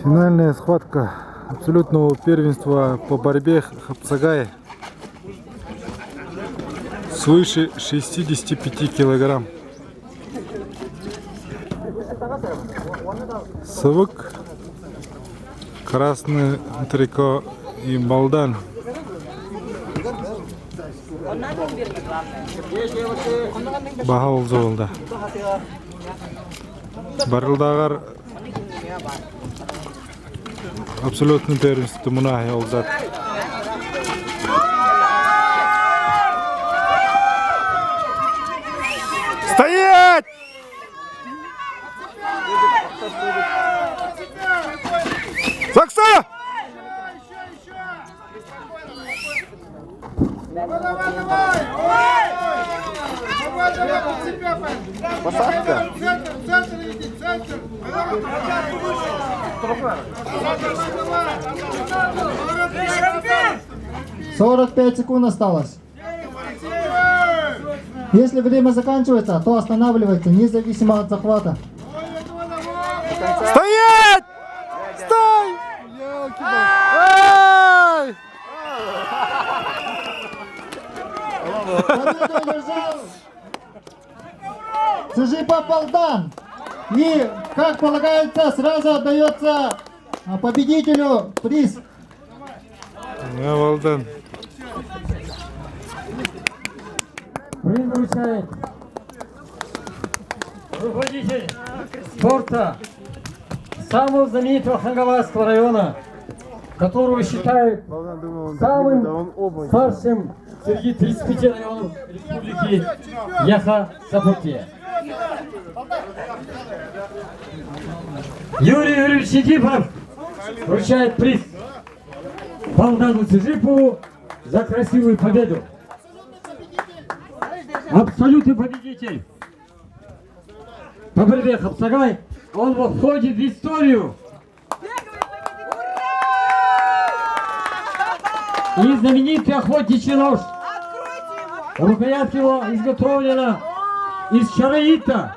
Финальная схватка абсолютного первенства по борьбе Хапсагай. Свыше 65 килограмм. Савык, красное трико и Балдан. Бахал золда. Барылдагар абсолютный первенство Мунахи Олзат. Стоять! Закса! Посадка. 45 секунд осталось. Если время заканчивается, то останавливайте, независимо от захвата. Стоять! Стой! Ай! Победу одержал Цзипа Балдан. И, как полагается, сразу отдается победителю приз. Балдан. Приз вручает руководитель спорта самого знаменитого Хангавасского района, которого считают самым старшим среди 35 районов республики Яха-Сапотия. Юрий Юрьевич Сидипов вручает приз Балдану Цзипу за красивую победу. Абсолютный победитель по борьбе Хапсагай. Он входит в историю. И знаменитый охотничий нож. Рукоятка его изготовлена из чароита.